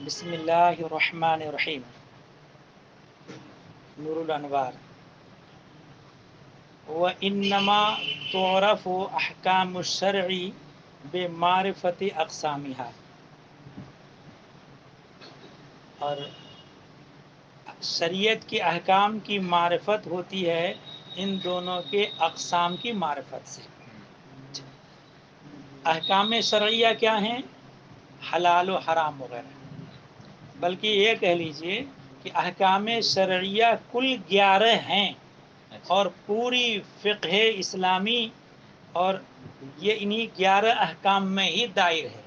بسم اللہ الرحمن الرحیم. نور الانوار. وانما تعرف احکام الشرع بمعرفت اقسامها. اور شریعت کے احکام کی معرفت ہوتی ہے ان دونوں کے اقسام کی معرفت سے. احکام شرعیہ کیا ہیں؟ حلال و حرام وغیرہ. بلکہ یہ کہہ لیجئے کہ احکام شرعیہ کل 11 ہیں اور پوری فقہ اسلامی اور یہ انہی 11 احکام میں ہی دائر ہے.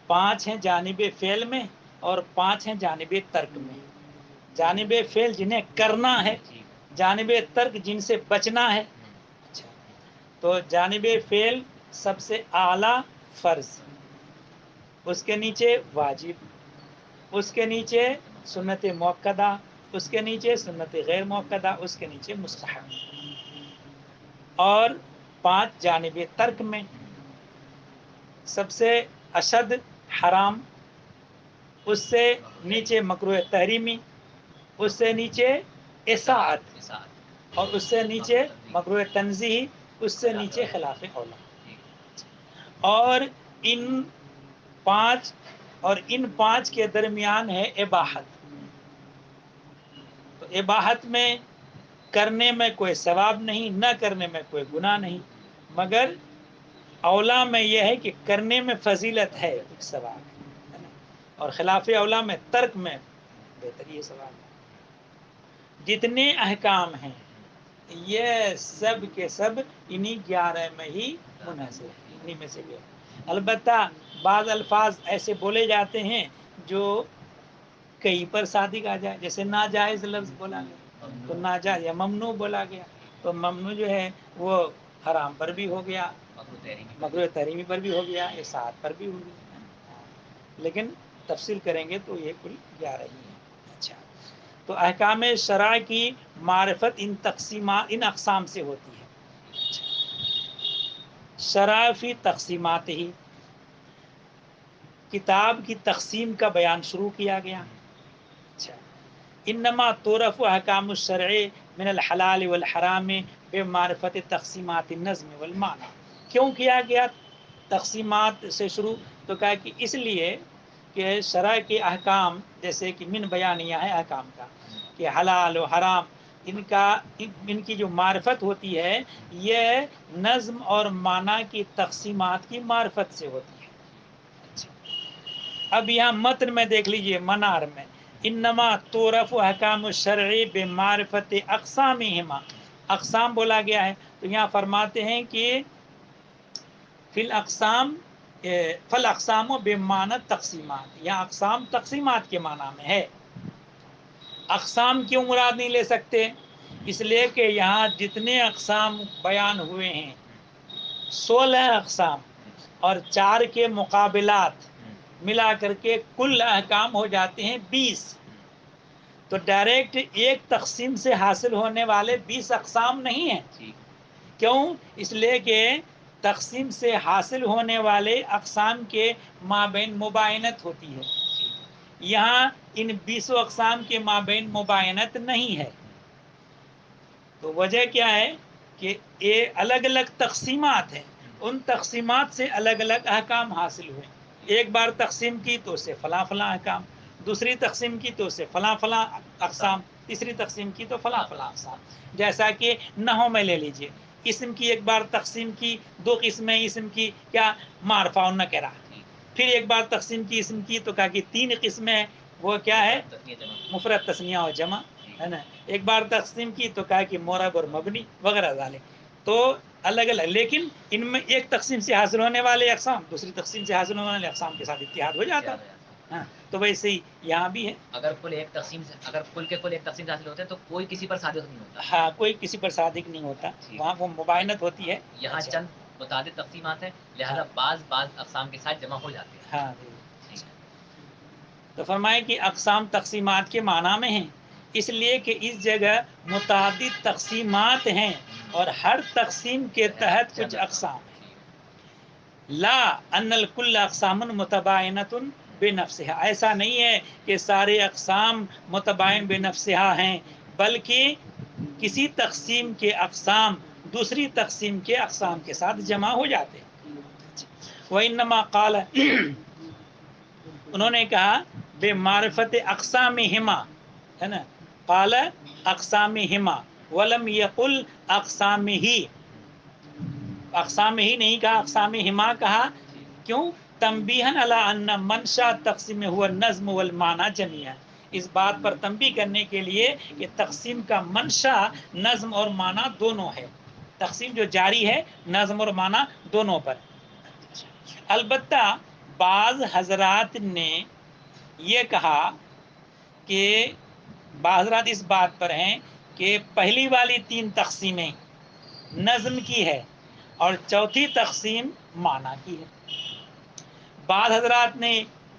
5 ہیں جانب فعل میں اور 5 ہیں جانب ترک میں. جانب فعل جنہیں کرنا ہے، جانب ترک جن سے بچنا ہے. اچھا، تو جانب فعل سب سے اعلیٰ فرض، اس کے نیچے واجب، اس کے نیچے سنت مؤکدہ، اس کے نیچے سنت غیر مؤکدہ، اس کے نیچے مستحب. اور 5 جانب ترک میں سب سے اشد حرام، اس سے نیچے مکروہ تحریمی، اس سے نیچے اطاعت، اور اس سے نیچے مکروہ تنزیہی، اس سے نیچے خلاف اولیٰ. اور ان 5 کے درمیان ہے اباحت. تو اباحت میں کرنے میں کوئی ثواب نہیں، نہ کرنے میں کوئی گناہ نہیں، مگر اولیٰ میں یہ ہے کہ کرنے میں فضیلت ہے، کچھ ثواب ہے نا، اور خلاف اولیٰ میں ترک میں بہتر یہ ثواب ہے. جتنے احکام ہیں یہ سب کے سب انہی 11 میں ہی منحصر ہیں، انہی میں سے بھی. البتہ بعض الفاظ ایسے بولے جاتے ہیں جو کہیں پر صادق آ جائے، جیسے ناجائز لفظ بولا گیا تو ناجائز، یا ممنوع بولا گیا تو ممنوع جو ہے وہ حرام پر بھی ہو گیا، مکروہ تحریمی پر بھی ہو گیا، اطاعت پر بھی ہو گیا. لیکن تفصیل کریں گے تو یہ کل 11 ہی ہیں. اچھا، تو احکام شرع کی معرفت ان اقسام سے ہوتی ہے. شرع فی تقسیمات ہی، کتاب کی تقسیم کا بیان شروع کیا گیا. اچھا، انما تعرف احکام الشرع من الحلال والحرام بمعرفت تقسیمات النظم والمعنی. کیوں کیا گیا تقسیمات سے شروع؟ تو کہا کہ اس لیے کہ شرع کے احکام جیسے کہ من بیانیہ ہے احکام کا کہ حلال و حرام، ان کی جو معرفت ہوتی ہے یہ نظم اور معنی کی تقسیمات کی معرفت سے ہوتی ہے. اب یہاں متن میں دیکھ لیجئے، منار میں انما تعرف احکام الشرع بمعرفت اقسامہما، اقسام بولا گیا ہے تو یہاں فرماتے ہیں کہ فی الاقسام فالاقسام بمعنی تقسیمات، یہاں اقسام تقسیمات کے معنی میں ہے. اقسام کیوں مراد نہیں لے سکتے؟ اس لیے کہ یہاں جتنے اقسام بیان ہوئے ہیں 16 اقسام اور 4 کے مقابلات ملا کر کے کل احکام ہو جاتے ہیں 20. تو ڈائریکٹ ایک تقسیم سے حاصل ہونے والے 20 اقسام نہیں ہیں. کیوں؟ اس لیے کہ تقسیم سے حاصل ہونے والے اقسام کے مابین مباینت ہوتی ہے. یہاں ان 20 اقسام کے مابین مباینت نہیں ہے. تو وجہ کیا ہے کہ یہ الگ الگ تقسیمات ہیں، ان تقسیمات سے الگ الگ احکام حاصل ہوئے. ایک بار تقسیم کی تو اس سے فلاں فلاں احکام، دوسری تقسیم کی تو اس سے فلاں فلاں اقسام، تیسری تقسیم کی تو فلاں فلاں اقسام. جیسا کہ نحو میں لے لیجئے، اسم کی ایک بار تقسیم کی، 2 قسمیں اسم کی، کیا؟ معرفہ و نکرہ. پھر ایک بار تقسیم کی اسم کی تو کہا کہ 3 قسمیں، وہ کیا ہے؟ مفرد، تثنیہ اور جمع ہے نا. ایک بار تقسیم کی تو کہا کہ معرب اور مبنی وغیرہ ذالک. تو الگ الگ، لیکن ان میں ایک تقسیم سے حاصل ہونے والے اقسام دوسری تقسیم سے حاصل ہونے والے اقسام کے ساتھ اتحاد ہو جاتا ہے. ہاں، تو ویسے ہی یہاں بھی ہے. اگر کل ایک تقسیم سے، اگر کل کے کل ایک تقسیم سے حاصل ہوتے ہیں تو کوئی کسی پر صادق نہیں ہوتا. ہاں، کوئی کسی پر صادق نہیں ہوتا، وہاں وہ مباینت ہوتی ہے. یہاں چند متعدد تقسیمات ہیں، لہذا بعض اقسام کے ساتھ جمع ہو جاتے ہیں. ہاں، تو فرمائے کہ اقسام تقسیمات کے معنی میں ہیں، اس لیے کہ اس جگہ متعدد تقسیمات ہیں اور ہر تقسیم کے تحت کچھ اقسام ہیں. لا ان الکل اقسام متباینۃ بے نفسہا، ایسا نہیں ہے کہ سارے اقسام متباین بے نفسہا ہیں، بلکہ کسی تقسیم کے اقسام دوسری تقسیم کے اقسام کے ساتھ جمع ہو جاتے ہیں۔ وَإِنَّمَا قَالَ انہوں نے کہا بے معرفت اقسامہما، ہے نا، قال اقسامہما ولم یقل اقسامہ، اقسامہ نہیں کہا، اقسامہما کہا، کیوں؟ تنبیہاً علی ان منشا تقسیم ہوا النظم والمعنی جميعا، اس بات پر تنبیہ کرنے کے لیے کہ تقسیم کا منشا نظم اور معنی دونوں ہے، تقسیم جو جاری ہے نظم اور معنی دونوں پر۔ البتہ بعض حضرات نے یہ کہا کہ بعض حضرات اس بات پر ہیں کہ پہلی والی 3 تقسیمیں نظم کی ہے اور چوتھی تقسیم معنی کی ہے۔ بعض حضرات نے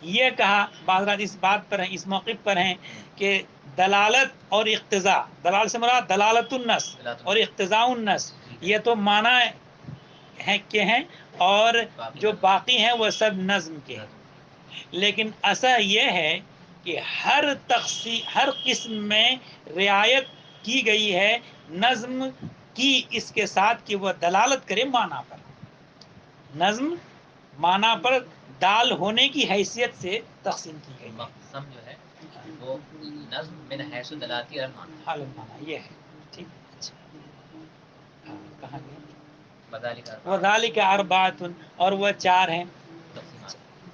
یہ کہا، بعض حضرات اس بات پر ہیں، اس موقف پر ہیں کہ دلالت اور اقتضاء، دلالت سے مراد دلالت النص اور اقتضاء النص، یہ تو معنی ہیں کہ ہیں، اور جو باقی ہیں وہ سب نظم کے ہیں۔ لیکن ایسا یہ ہے کہ ہر قسم میں رعایت کی گئی ہے نظم کی اس کے ساتھ کہ وہ دلالت کرے معنی پر، نظم معنی پر دال ہونے کی حیثیت سے تقسیم کی گئی ہے۔ مقسم جو ہے وہ نظم من حیث دلاتی حال المعنی، یہ ہے، ٹھیک ہے، اچھا کہاں گئے؟ وذالک اربعۃ، اور وہ 4 ہیں،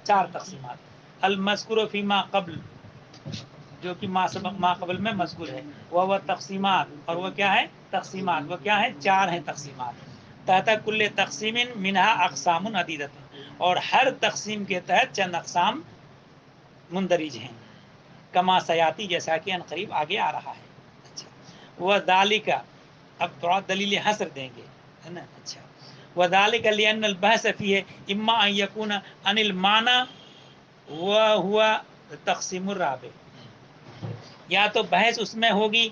4 تقسیمات، المذکور فیما قبل، جو کہ ما سبق ما قبل میں مذکور ہے، وہ تقسیمات، اور وہ کیا ہے؟ تقسیمات، وہ کیا ہے؟ 4 ہیں تقسیمات، تحت کل تقسیم منہا اقسام عدیدۃ، اور ہر تقسیم کے تحت چند اقسام مندرج ہیں، کما سیاتی، جیسا کہ عنقریب آگے آ رہا ہے۔ اچھا، وذالک، اب تھوڑا دلیل حصر دیں گے، ہے نا، اچھا، وذالک لأن البحث فیہ اما ان یکون عن المعنی وہو تقسیم الرابع، یا تو بحث اس میں ہوگی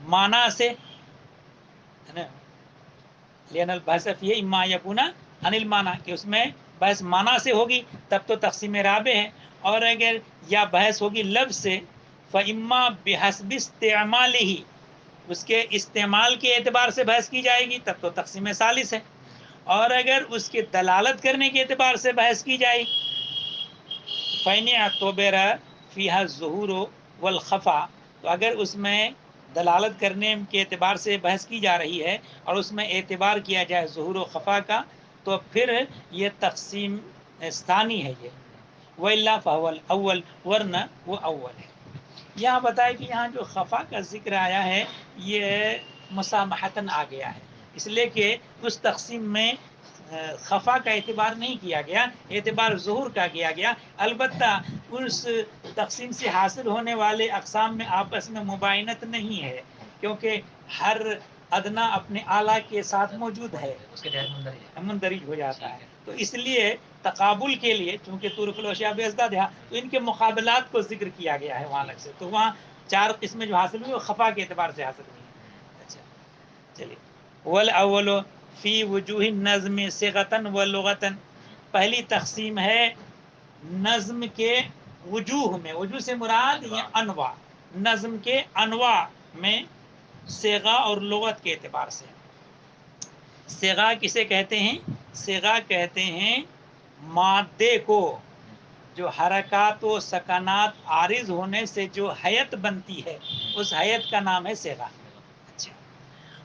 معنی سے، ہے نا، لأن البحث فیہ اما ان یکون عن المعنی، کہ اس میں بحث معنی سے ہوگی تب تو تقسیم رابع ہے، اور اگر یا بحث ہوگی لفظ سے، فإما بحسب استعمالہ، اس کے استعمال کے اعتبار سے بحث کی جائے گی تب تو تقسیم ثالث ہے، اور اگر اس کے دلالت کرنے کے اعتبار سے بحث کی جائے فَإِنِ اعْتُبِرَ فِيهَا الظُّهُورُ وَالْخَفَا، تو اگر اس میں دلالت کرنے کے اعتبار سے بحث کی جا رہی ہے اور اس میں اعتبار کیا جائے ظہور و خفا کا، تو پھر یہ تقسیم ثانی ہے یہ، وَإِلَّا فَهُوَ الْأَوَّلُ، ورنہ وہ اول ہے۔ یہاں بتائے کہ یہاں جو خفا کا ذکر آیا ہے یہ مسامحتاً آ گیا ہے، اس لیے کہ اس تقسیم میں خفا کا اعتبار نہیں کیا گیا، اعتبار ظہور کا کیا گیا، البتہ اس تقسیم سے حاصل ہونے والے اقسام میں آپس میں مباینت نہیں ہے، کیونکہ ہر ادنا اپنے اعلیٰ کے ساتھ موجود ہے، اس کے تحت مندرج ہو جاتا ہے، تو اس لیے تقابل کے لیے چونکہ طرق الاشیاء بازداد ہے تو ان کے مقابلات کو ذکر کیا گیا ہے وہاں الگ سے، تو وہاں 4 قسمیں جو حاصل ہوئی وہ خفا کے اعتبار سے حاصل ہوئی ہیں۔ اچھا چلیے، والاول فی وجوہ النظم صیغۃ و لغۃ، پہلی تقسیم ہے نظم کے وجوہ میں، وجوہ سے مراد یہ انواع، نظم کے انواع میں صیغہ اور لغت کے اعتبار سے۔ صیغہ کسے کہتے ہیں؟ صیغہ کہتے ہیں مادے کو جو حرکات و سکنات عارض ہونے سے جو حیت بنتی ہے اس حیت کا نام ہے صیغہ۔ اچھا،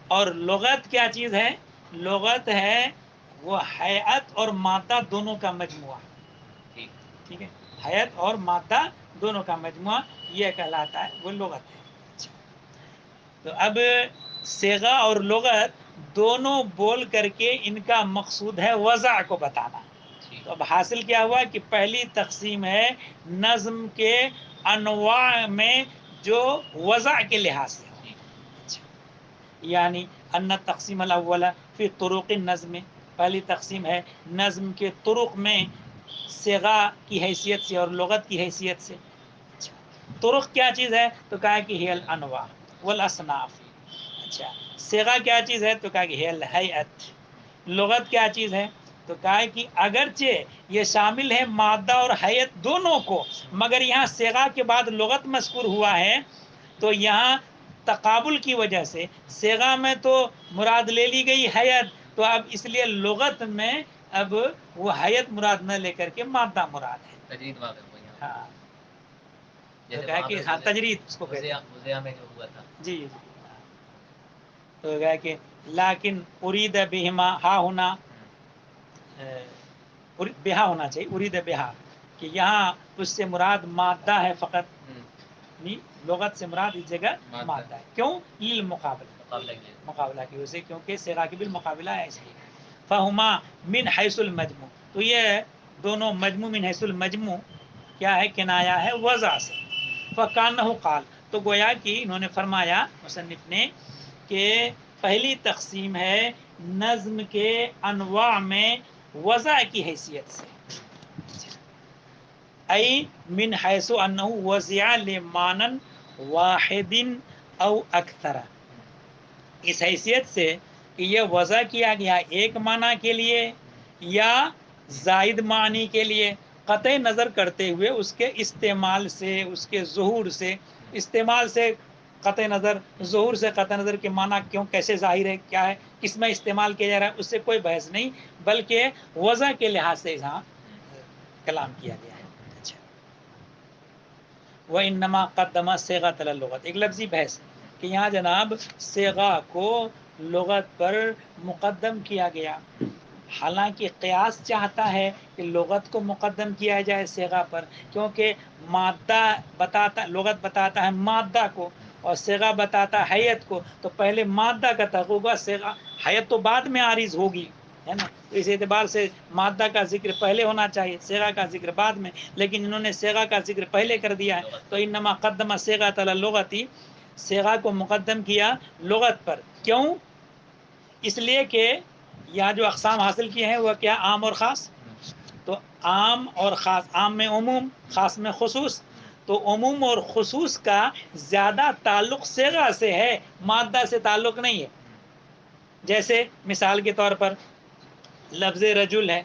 اور لغت کیا چیز ہے؟ لغت ہے وہ حیت اور مادہ دونوں کا مجموعہ، ٹھیک ہے، حیت اور مادہ دونوں کا مجموعہ یہ کہلاتا ہے، وہ لغت ہے۔ اچھا، تو اب صیغہ اور لغت دونوں بول کر کے ان کا مقصود ہے وضع کو بتانا، تو اب حاصل کیا ہوا کہ پہلی تقسیم ہے نظم کے انواع میں جو وضع کے لحاظ سے ہو، یعنی ان تقسیم الاول فی طرق النظم، پہلی تقسیم ہے نظم کے طرق میں صیغہ کی حیثیت سے اور لغت کی حیثیت سے۔ طرق کیا چیز ہے؟ تو کہا کہ ہی الانواع والاصناف۔ اچھا، صیغہ کیا چیز ہے؟ تو کہا کہ ہی الہیئت۔ لغت کیا چیز ہے؟ تو کہا ہے کہ اگرچہ یہ شامل ہے مادہ اور حیت دونوں کو، مگر یہاں صیغہ کے بعد لغت مذکور ہوا ہے، تو یہاں تقابل کی وجہ سے صیغہ میں تو مراد لے لی گئی حیت، تو اب اس لیے لغت میں اب وہ حیت مراد نہ لے کر کے مادہ مراد ہے۔ تجرید واقع ہو یہاں ہاں، تو جیسے کہا وہاں کہ پہ ہاں تجرید اس کو کہتے ہیں۔ وزیہ میں جو ہوا تھا جی جی، تو کہا کہ لیکن ارید بہما ہا ہونا بہا ہونا چاہیے، ارید بہا، کہ یہاں اس سے مراد مادہ ہے فقط، یعنی لغت سے مراد اس جگہ مادہ ہے۔ کیوں؟ للمقابلہ، مقابلہ کی وجہ سے، کیونکہ صیغہ کے بالمقابلہ ہے اس لیے۔ فہما من حیث المجموع، تو یہ دونوں مجموع من حیث المجموع کیا ہے؟ کنایا ہے وضع سے۔ فکانہ قال، تو گویا کہ انہوں نے فرمایا مصنف نے کہ پہلی تقسیم ہے نظم کے انواع میں وضع کی حیثیت سے، ای من حیث انہ وضع لمعنی واحد او اکثر، اس حیثیت سے کہ یہ وضع کیا گیا ایک معنی کے لیے یا زائد معنی کے لیے، قطع نظر کرتے ہوئے اس کے استعمال سے، اس کے ظہور سے، استعمال سے قطع نظر، ظہور سے قطع نظر کے معنی کیوں، کیسے ظاہر ہے، کیا ہے، کس میں استعمال کیا جا رہا ہے، اس سے کوئی بحث نہیں، بلکہ وضع کے لحاظ سے یہاں کلام کیا گیا ہے۔ اچھا، وَإِنَّمَا قَدَّمَ صِيغَةَ عَلَى اللُّغَةِ، ایک لفظی بحث کہ یہاں جناب صیغہ کو لغت پر مقدم کیا گیا، حالانکہ قیاس چاہتا ہے کہ لغت کو مقدم کیا جائے صیغہ پر، کیونکہ مادہ بتاتا، لغت بتاتا ہے مادہ کو اور صیغہ بتاتا ہے حیت کو، تو پہلے مادہ کا تحقق ہوگا، صیغہ حیت تو بعد میں عارض ہوگی، ہے نا، تو اس اعتبار سے مادہ کا ذکر پہلے ہونا چاہیے، صیغہ کا ذکر بعد میں، لیکن انہوں نے صیغہ کا ذکر پہلے کر دیا ہے، تو انما قدم صیغۃ علی اللغۃ، صیغہ کو مقدم کیا لغت پر، کیوں؟ اس لیے کہ یہاں جو اقسام حاصل کیے ہیں وہ کیا؟ عام اور خاص، تو عام اور خاص، عام میں عموم، خاص میں خصوص، تو عموم اور خصوص کا زیادہ تعلق صیغہ سے ہے، مادہ سے تعلق نہیں ہے۔ جیسے مثال کے طور پر لفظ رجل ہے،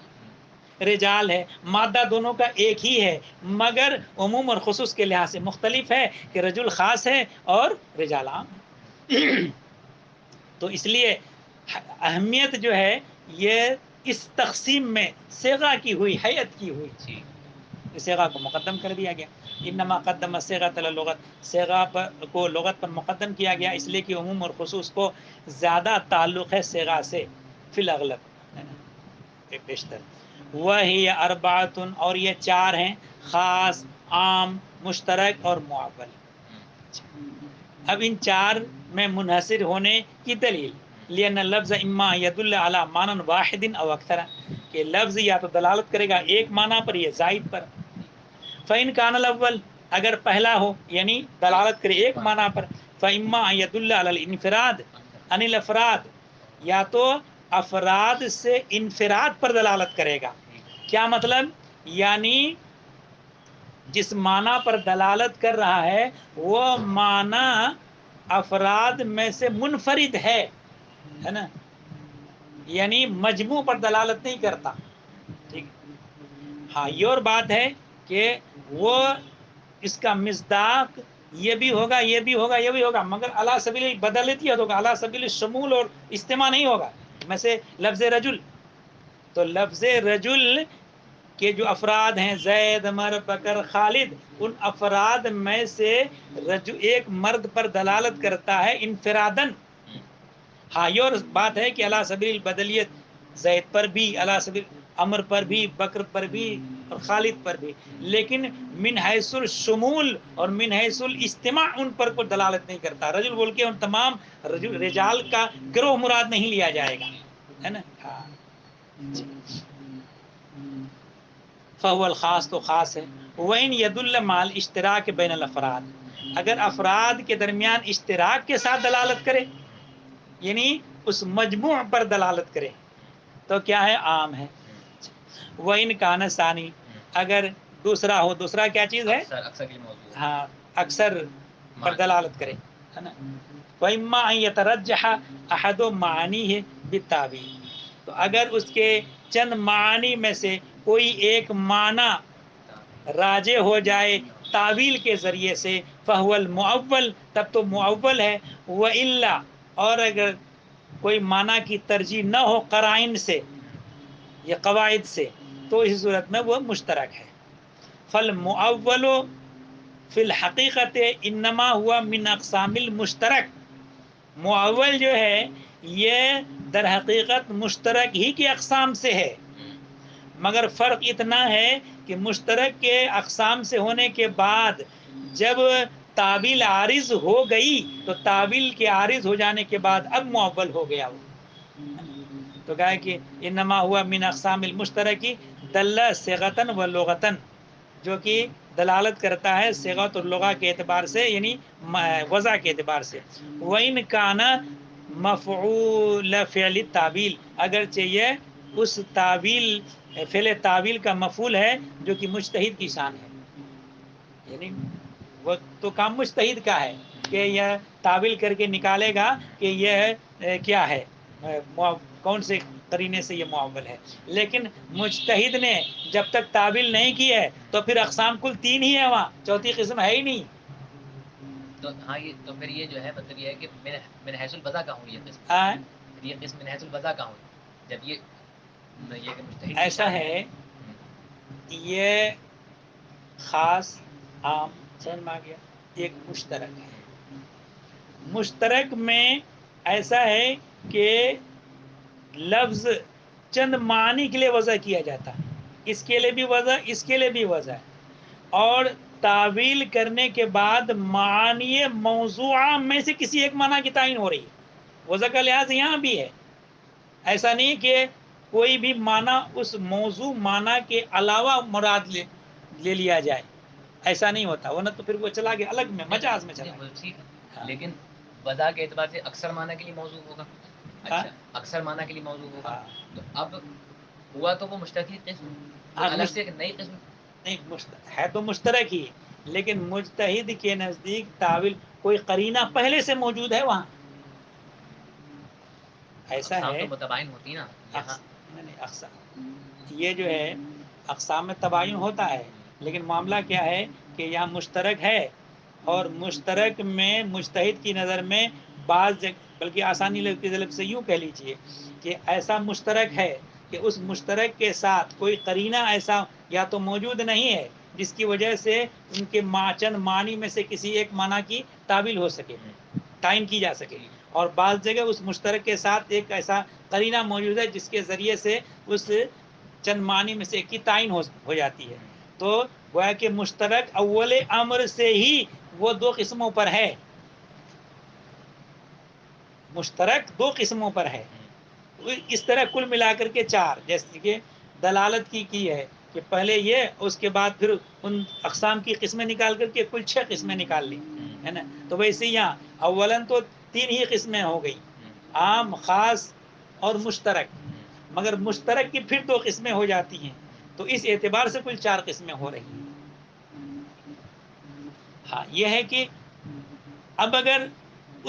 رجال ہے، مادہ دونوں کا ایک ہی ہے، مگر عموم اور خصوص کے لحاظ سے مختلف ہے کہ رجل خاص ہے اور رجال عام ہے۔ تو اس لیے اہمیت جو ہے یہ اس تقسیم میں صیغہ کی ہوئی، حیت کی ہوئی، صیغہ کو مقدم کر دیا گیا۔ انما قدم صیغۃ علی اللغۃ، صیغہ کو لغت پر مقدم کیا گیا اس لیے کہ عموم اور خصوص کو زیادہ تعلق ہے صیغہ سے، فی الاغلب، بیشتر۔ وہی اربعۃ، اور یہ چار ہیں، خاص، عام، مشترک اور معول۔ اب ان چار میں منحصر ہونے کی دلیل، لأن اللفظ اما يدل على معنى واحد او اکثر، کہ لفظ یا تو دلالت کرے گا ایک معنی پر یا زائد پر۔ فإن كان الاول، اگر پہلا ہو یعنی دلالت کرے ایک معنی پر، فإما يدل على الانفراد عن الافراد، یا تو افراد سے انفراد پر دلالت کرے گا۔ کیا مطلب؟ یعنی جس معنی پر دلالت کر رہا ہے وہ معنی افراد میں سے منفرد ہے نا، یعنی مجموع پر دلالت نہیں کرتا، ٹھیک۔ ہاں، یہ اور بات ہے کہ وہ اس کا مصداق یہ بھی ہوگا، یہ بھی ہوگا، یہ بھی ہوگا، مگر علی سبیل البدلیت ہوگا، علی سبیل الشمول اور اجتماع نہیں ہوگا۔ مثلا لفظ رجل، تو لفظ رجل کے جو افراد ہیں زید، عمر، بکر، خالد، ان افراد میں سے ایک مرد پر دلالت کرتا ہے انفرادن۔ ہاں، یہ اور بات ہے کہ علی سبیل البدلیت زید پر بھی، علی سبیل عمر پر بھی، بکر پر بھی اور خالد پر بھی، لیکن من حیث الشمول اور من حیث الاجتماع ان پر کوئی دلالت نہیں کرتا۔ رجل بول کے ان تمام رجال کا گروہ مراد نہیں لیا جائے گا، ہے نا۔ ہاں، فهو الخاص، تو خاص ہے۔ وَإِنْ يَدُلَّ مَعَ الْاشْتِرَاكِ بَيْنَ الْأَفْرَادِ، اگر افراد کے درمیان اشتراک کے ساتھ دلالت کرے، یعنی اس مجموع پر دلالت کرے، تو کیا ہے؟ عام ہے۔ وَإِنْ كَانَ ثَانِي، اگر دوسرا ہو، دوسرا کیا چیز ہے؟ اکثر کی موضوع ہے، ہاں، اکثر پر دلالت کرے، ہے نا۔ وَإِمَّا أَن يَتَرَجَّحَ أَحَدُ مَعَانِيهِ بِالتَّعْوِيلِ، تو اگر اس کے چند معانی میں سے کوئی ایک معنی راجع ہو جائے تعویل کے ذریعے سے فہو المعول، تب تو معول ہے. وَإِلَّا، اور اگر کوئی معنی کی ترجیح نہ ہو قرائن سے یا قواعد سے، تو اس صورت میں وہ مشترک ہے. فالمعول فی الحقیقت انما ہوا من اقسام المشترک. معول جو ہے یہ در حقیقت مشترک ہی کی اقسام سے ہے، مگر فرق اتنا ہے کہ مشترک کے اقسام سے ہونے کے بعد جب تعویل عارض ہو گئی تو تعویل کے عارض ہو جانے کے بعد اب معول ہو گیا وہ. تو کہا کہ انما ہوا من اقسام المشترکی دل صیغتاً و لغتاً، جو کہ دلالت کرتا ہے صیغت اور لغہ کے اعتبار سے، یعنی وضع کے اعتبار سے. وَإِنْ كَانَ مفعول فعل التعویل، اگرچہ یہ اس تعویل فعل تعویل کا مفعول ہے جو کہ مجتہد کی شان ہے. یعنی وہ تو کام مجتہد کا ہے کہ یہ تعویل کر کے نکالے گا کہ یہ کیا ہے، کون سے قرینے سے یہ معول ہے. لیکن مجتہد نے جب تک تعویل نہیں کی ہے تو پھر اقسام کل 3 ہی ہے، وہاں چوتھی قسم ہے ہی نہیں. تو ہاں تو پھر یہ جو ہے مطلب یہ ہے کہ من حیث البذا کا ہوں یہ قسم، یہ قسم من حیث البذا کا ہوں جب یہ کہ مجتہد کی ایسا شان ہے. یہ خاص عام سمجھ میں آ گیا. ایک مشترک ہے. مشترک میں ایسا ہے کہ لفظ چند معنی کے لیے وضع کیا جاتا ہے، اس کے لیے بھی وضع، اس کے لیے بھی وضع ہے. اور تعویل کرنے کے بعد معانی موضوعہ میں سے کسی ایک معنی کی تعین ہو رہی ہے. وضع کا لحاظ یہاں بھی ہے. ایسا نہیں کہ کوئی بھی معنی اس موضوع معنی کے علاوہ مراد لے لیا جائے، ایسا نہیں ہوتا، ورنہ تو پھر وہ چلا گیا الگ میں، مجاز میں چلا گیا. ٹھیک ہے، لیکن وضع کے اعتبار سے اکثر معنی کے لیے موضوع ہوگا. اچھا، اکثر معنی کے لیے موضوع ہوگا. تو اب ہوا تو وہ مشترک قسم، کوئی الگ سے ایک نئی قسم نہیں ہے تو مشترک ہی، لیکن مجتہد کے نزدیک تعویل کوئی قرینہ پہلے سے موجود ہے وہاں. ایسا ہے تو متباین ہوتی نا یہاں. یہ جو ہے اقسام میں تباین ہوتا ہے، لیکن معاملہ کیا ہے کہ یہاں مشترک ہے، اور مشترک میں مجتہد کی نظر میں بعض بلکہ آسانی سے یوں کہہ لیجئے کہ ایسا مشترک ہے کہ اس مشترک کے ساتھ کوئی قرینہ ایسا یا تو موجود نہیں ہے جس کی وجہ سے ان کے چند معنی میں سے کسی ایک معنی کی تعویل ہو سکے، تعین کی جا سکے. اور بعض جگہ اس مشترک کے ساتھ ایک ایسا قرینہ موجود ہے جس کے ذریعے سے اس چند معنی میں سے ایک کی تعین ہو جاتی ہے. تو گویا کہ مشترک اول امر سے ہی وہ 2 قسموں پر ہے. مشترک 2 قسموں پر ہے. اس طرح کل ملا کر کے 4، جیسے کہ دلالت کی ہے کہ پہلے یہ، اس کے بعد پھر ان اقسام کی قسمیں نکال کر کے کل 6 قسمیں نکال لی ہے نا. تو ویسے یہاں اولاً تو 3 ہی قسمیں ہو گئی، عام، خاص اور مشترک. مگر مشترک کی پھر 2 قسمیں ہو جاتی ہیں، تو اس اعتبار سے کل 4 قسمیں ہو رہی ہیں. ہاں یہ ہے کہ اب اگر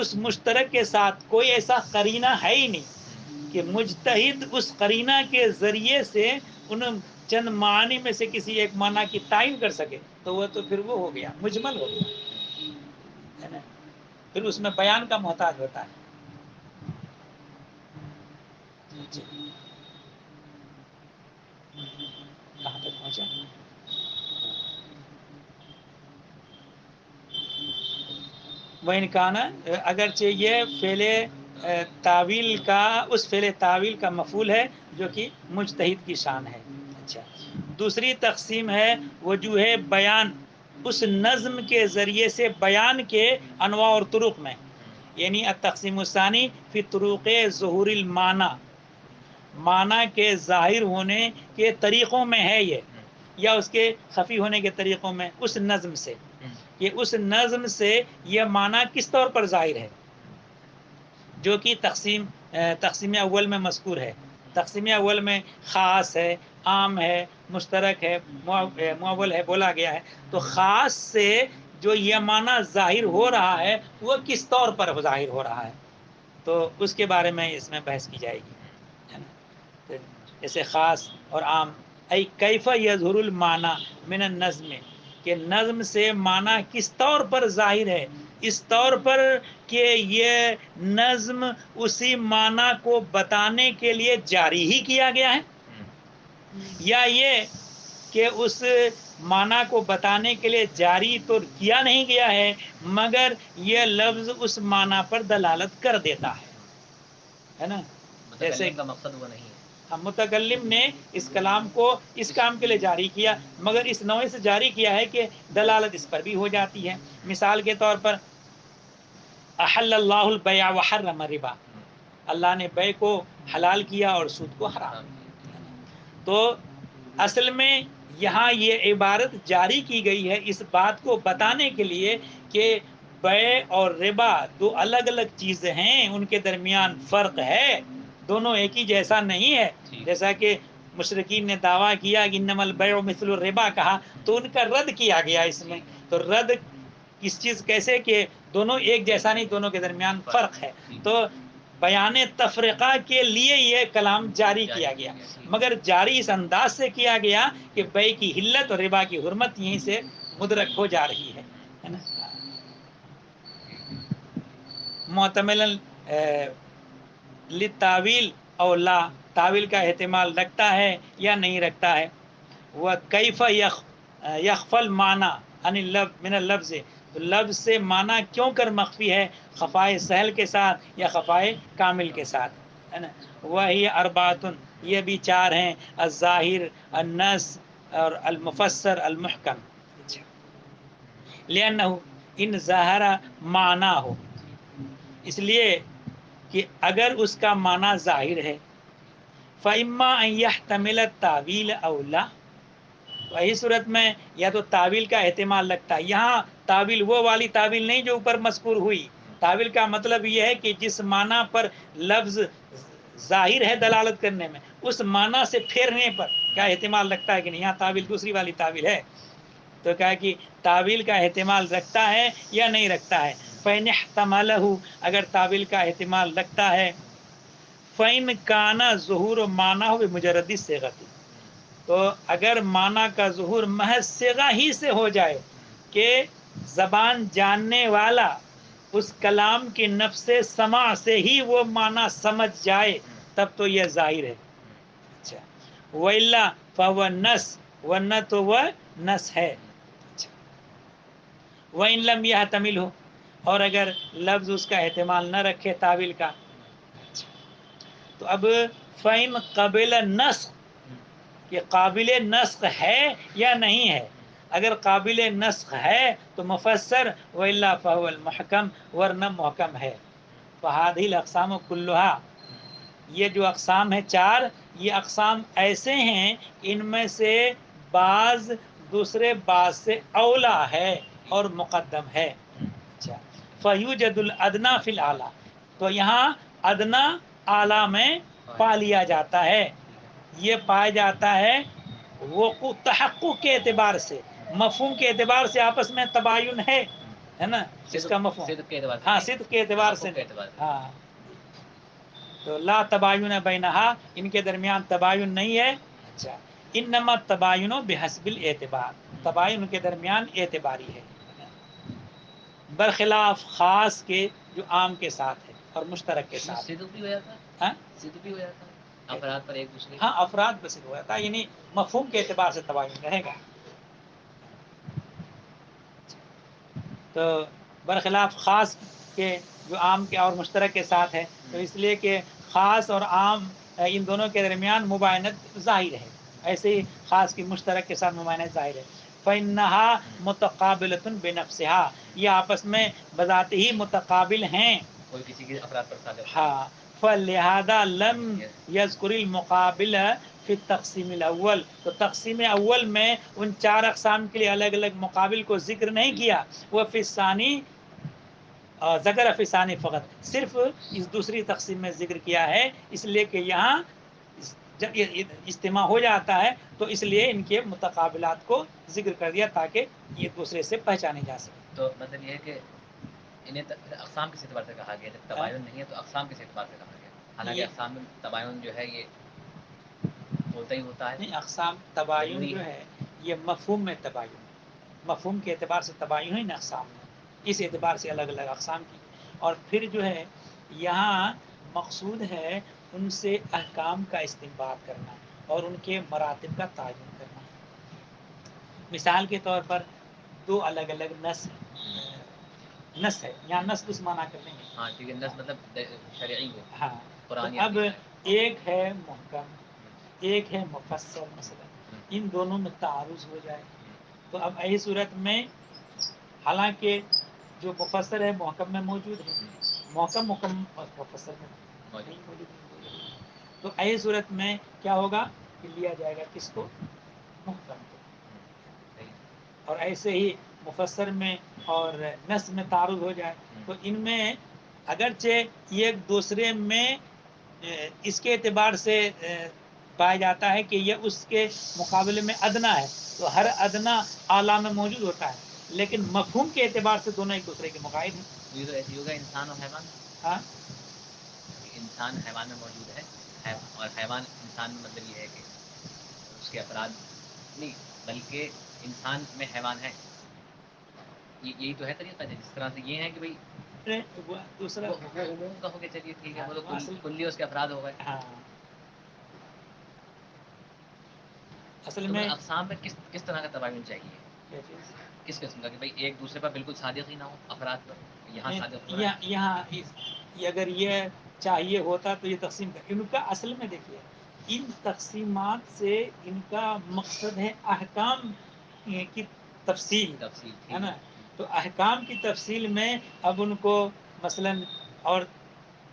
اس مشترک کے ساتھ کوئی ایسا قرینہ ہے ہی نہیں کہ مجتہد اس قرینہ کے ذریعے سے ان چند معنی میں سے کسی ایک معنی کی تعین کر سکے، تو وہ تو پھر وہ ہو گیا، مجمل ہو گیا ہے نا. پھر اس میں بیان کا محتاج ہوتا ہے. جی کہاں تک پہنچا؟ وَإِنْ كَانَ، اگرچہ یہ فعل تعویل کا، اس فعل تعویل کا مفعول ہے جو کہ مجتہد کی شان ہے. اچھا، دوسری تقسیم ہے وجوہ بیان، اس نظم کے ذریعے سے بیان کے انواع اور طرق میں. یعنی التقسیم الثانی فی طرق ظہور المعنی، معنی کے ظاہر ہونے کے طریقوں میں ہے یہ، یا اس کے خفی ہونے کے طریقوں میں، اس نظم سے کہ اس نظم سے یہ معنی کس طور پر ظاہر ہے، جو کہ تقسیم اول میں مذکور ہے. تقسیم اول میں خاص ہے، عام ہے، مشترک ہے، معول ہے، بولا گیا ہے. تو خاص سے جو یہ معنی ظاہر ہو رہا ہے وہ کس طور پر ظاہر ہو رہا ہے، تو اس کے بارے میں اس میں بحث کی جائے گی ہے نا. جیسے خاص اور عام. ای کیف یظہر المعنی من النظم، کہ نظم سے معنی کس طور پر ظاہر ہے، اس طور پر کہ یہ نظم اسی معنی کو بتانے کے لیے جاری ہی کیا گیا ہے، یا یہ کہ اس معنی کو بتانے کے لیے جاری تو کیا نہیں گیا ہے مگر یہ لفظ اس معنی پر دلالت کر دیتا ہے نا. جیسے متکلم کا مقصد وہ نہیں ہے. متکلم نے اس کلام کو اس کام کے لیے جاری کیا مگر اس نوع سے جاری کیا ہے کہ دلالت اس پر بھی ہو جاتی ہے. مثال کے طور پر احل اللہ البیع وحرم الربا، اللہ نے بیع کو حلال کیا اور سود کو حرام. تو اصل میں یہاں یہ عبارت جاری کی گئی ہے اس بات کو بتانے کے لیے کہ بیع اور ربا دو الگ الگ چیزیں ہیں، ان کے درمیان فرق ہے، دونوں ایک ہی جیسا نہیں ہے. جیسا کہ مشرکین نے دعویٰ کیا کہ انما البیع مثل الربا کہا تو ان کا رد کیا گیا اس میں. تو رد کس چیز کیسے کہ دونوں ایک جیسا نہیں، دونوں کے درمیان فرق ہے. تو بیان تفرقہ کے لیے یہ کلام جاری کیا گیا مگر جاری اس انداز سے کیا گیا کہ بیع کی حلت اور ربا کی حرمت یہیں سے مدرک ہو جا رہی ہے نا. معتملا للتاویل او لا، تاویل کا احتمال رکھتا ہے یا نہیں رکھتا ہے. وہ کیف یخفى المعنی عن اللفظ من اللفظ، تو لفظ سے معنی کیوں کر مخفی ہے، خفائے سہل کے ساتھ یا خفائے کامل کے ساتھ ہے نا. وہی اربعۃ، یہ بھی چار ہیں، الظاہر، النص اور المفسر المحکم. لأنہ ان ظاہر معنی ہو، اس لیے کہ اگر اس کا معنی ظاہر ہے، فإما أن يحتمل التاویل أو لا، وہی صورت میں یا تو تعویل کا احتمال لگتا ہے. یہاں تعویل وہ والی تعویل نہیں جو اوپر مذکور ہوئی. تعویل کا مطلب یہ ہے کہ جس معنی پر لفظ ظاہر ہے دلالت کرنے میں، اس معنی سے پھیرنے پر کیا احتمال لگتا ہے کہ نہیں. یہاں تعویل دوسری والی تعویل ہے تو کہا کہ تعویل کا احتمال رکھتا ہے یا نہیں رکھتا ہے. فإن احتملہ، اگر تعویل کا احتمال رکھتا ہے، فإن کان ظہور معنی بمجرد صیغۃ، تو اگر معنی کا ظہور محض صیغہ ہی سے ہو جائے کہ زبان جاننے والا اس کلام کی نفس سماع سے ہی وہ معنی سمجھ جائے تب تو یہ ظاہر ہے. اچھا، وَإِلَّا فَهُوَ النَّص، ورنہ تو وہ نص ہے. وَإِن لَمْ يَحْتَمِلْهُ، اور اگر لفظ اس کا احتمال نہ رکھے تعویل کا، تو اب فَإِن قَبِلَ النَّسْخ، کہ قابل نسخ ہے یا نہیں ہے. اگر قابل نسخ ہے تو مفسر، وَإِلَّا فَهُوَ الْمُحْكَمْ، ورنہ محکم ہے. فَهَذِهِ الْأَقْسَامُ كُلُّهَا، یہ جو اقسام ہیں چار، یہ اقسام ایسے ہیں ان میں سے بعض دوسرے بعض سے اولا ہے اور مقدم ہے. اچھا، فَيُوجَدُ الْأَدْنَىٰ فِي الْأَعْلَىٰ، تو یہاں ادنا اعلیٰ میں پا لیا جاتا ہے. یہ پایا جاتا ہے وقوع تحقق کے اعتبار سے، مفہوم کے اعتبار سے آپس میں تباین ہے نا. اس کا مفہوم صدق کے اعتبار سے، ہاں صدق کے اعتبار سے، ہاں. تو لا تباین بینہا، ان کے درمیان تباین نہیں ہے. اچھا، انما تباین بحسب الاعتبار، تباین کے درمیان اعتباری ہے، برخلاف خاص کے جو عام کے ساتھ ہے اور مشترک کے ساتھ. صدق بھی ہو جاتا ہے، ہاں صدق بھی ہو جاتا ہے افراد پر ایک دوسرے، ہاں افراد بس ہوا تھا، یعنی مفہوم کے اعتبار سے تباین رہے گا. تو برخلاف خاص کے جو عام کے اور مشترک کے ساتھ ہے، تو اس لیے کہ خاص اور عام ان دونوں کے درمیان مباینت ظاہر ہے، ایسے ہی خاص کی مشترک کے ساتھ مباینت ظاہر ہے. فَإِنَّهَا مُتَقَابِلَةٌ بِنَفْسِهَا، یہ آپس میں بذات ہی متقابل ہیں، کوئی کسی کے افراد پر صادق. ہاں. فَلِهَذَا لَمْ يَذْكُرِ الْمُقَابِلَ فی التقسیم الاول، تو تقسیم اول میں ان چار اقسام کے لیے الگ الگ مقابل کو ذکر نہیں کیا. وہ فی الثانی ذکر فی الثانی فقط، صرف اس دوسری تقسیم میں ذکر کیا ہے، اس لیے کہ یہاں جب یہ اجتماع ہو جاتا ہے تو اس لیے ان کے متقابلات کو ذکر کر دیا تاکہ یہ دوسرے سے پہچانے جا سکے. تو مطلب یہ ہے کہ انہیں اقسام کس اعتبار سے کہا گیا، جب تباین نہیں ہے تو اقسام کس اعتبار سے کہا گیا، حالانکہ یہ اقسام میں تباین جو ہے یہ قطعی ہوتا ہے؟ نہیں، اقسام تباین ضروری جو ہے۔ ہے یہ مفہوم میں تباین ہے، مفہوم کے اعتبار سے تباین ہے نا اقسام میں، اس اعتبار سے الگ الگ اقسام کی، اور پھر جو ہے یہاں مقصود ہے ان سے احکام کا استنباط کرنا اور ان کے مراتب کا تعین کرنا۔ مثال کے طور پر دو الگ الگ نس ہے، یہاں نس کس معنی کر لیں گے؟ ہاں ٹھیک ہے، نس مطلب شرعی ہو، ہاں، تو قرآن یا اب حدیث ہے۔ ایک ہے محکم، ایک ہے مفصل، مثلا ان دونوں میں تعارض ہو جائے تو اب ایسی صورت میں حالانکہ جو مفسر ہے محکم میں موجود ہے، محکم اور مفسر میں نہیں موجود ہے، تو ایسی صورت میں کیا ہوگا کہ لیا جائے گا کس کو؟ محکم کو، اور ایسے ہی مفسر میں اور نص میں تعارض ہو جائے تو ان میں اگرچہ یہ ایک دوسرے میں اس کے اعتبار سے پایا جاتا ہے کہ یہ اس کے مقابلے میں ادنا ہے، تو ہر ادنا اعلیٰ میں موجود ہوتا ہے، لیکن مفہوم کے اعتبار سے دونوں ایک دوسرے کے مقابل ہیں۔ یہ تو ایسی ہوگا انسان اور حیوان، ہاں، انسان حیوان میں موجود ہے، اور حیوان انسان میں مطلب یہ ہے کہ اس کے افراد نہیں بلکہ انسان میں حیوان ہے، یہی تو ہے طریقہ، جس طرح سے یہ ہے کہ بھائی دوسرا وہ عموم کا ہو گیا، چلیے ٹھیک ہے، وہ تو اصل کلی اس کے افراد ہو گئے۔ ہاں، اصل تو میں اقسام میں کس طرح کا تباین چاہیے، کیا چیز؟ کس قسم کا کہ بھائی ایک دوسرے پر بالکل صادق ہی نہ ہو افراد پر، یہاں صادق ہو رہا ہے۔ یہاں اگر یہ چاہیے ہوتا تو یہ تقسیم کر، ان کا اصل میں دیکھیے ان تقسیمات سے ان کا مقصد ہے احکام کی تفصیل ہے نا، تو احکام کی تفصیل میں اب ان کو مثلا اور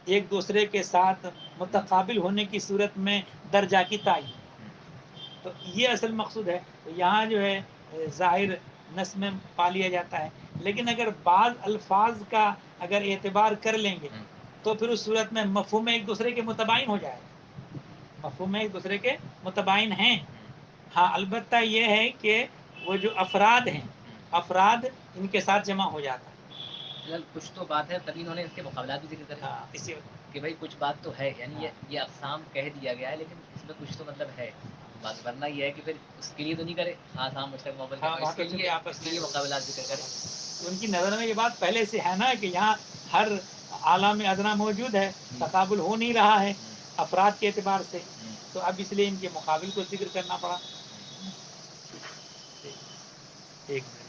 ایک دوسرے کے ساتھ متقابل ہونے کی صورت میں درجہ کی تعین، تو یہ اصل مقصود ہے، تو یہاں جو ہے ظاہر نص میں پا لیا جاتا ہے، لیکن اگر بعض الفاظ کا اگر اعتبار کر لیں گے تو پھر اس صورت میں مفہوم ایک دوسرے کے متباین ہو جائے گا، مفہوم ایک دوسرے کے متباین ہیں۔ ہاں، البتہ یہ ہے کہ وہ جو افراد ہیں، افراد ان کے ساتھ جمع ہو جاتا ہے۔ کچھ تو بات ہے، تبھی انہوں نے اس کے مقابلات بھی ذکر کرے ہاں، اسی کہ بھائی کچھ بات تو ہے، یعنی یہ اقسام کہہ دیا گیا ہے لیکن اس میں کچھ تو مطلب ہے بات، ورنہ یہ ہے کہ پھر اس کے لیے تو نہیں کرے خاص عام مشترک مقابل ہاں، اور وہاں اس تو کے چونکہ آپس میں لیے مقابلات ذکر کرے۔ ان کی نظر میں یہ بات پہلے سے ہے نا کہ یہاں ہر اعلیٰ میں ادنا موجود ہے، تقابل ہو نہیں رہا ہے افراد کے اعتبار سے، تو اب اس لیے ان کے مقابل کو ذکر کرنا پڑا۔ ایک منٹ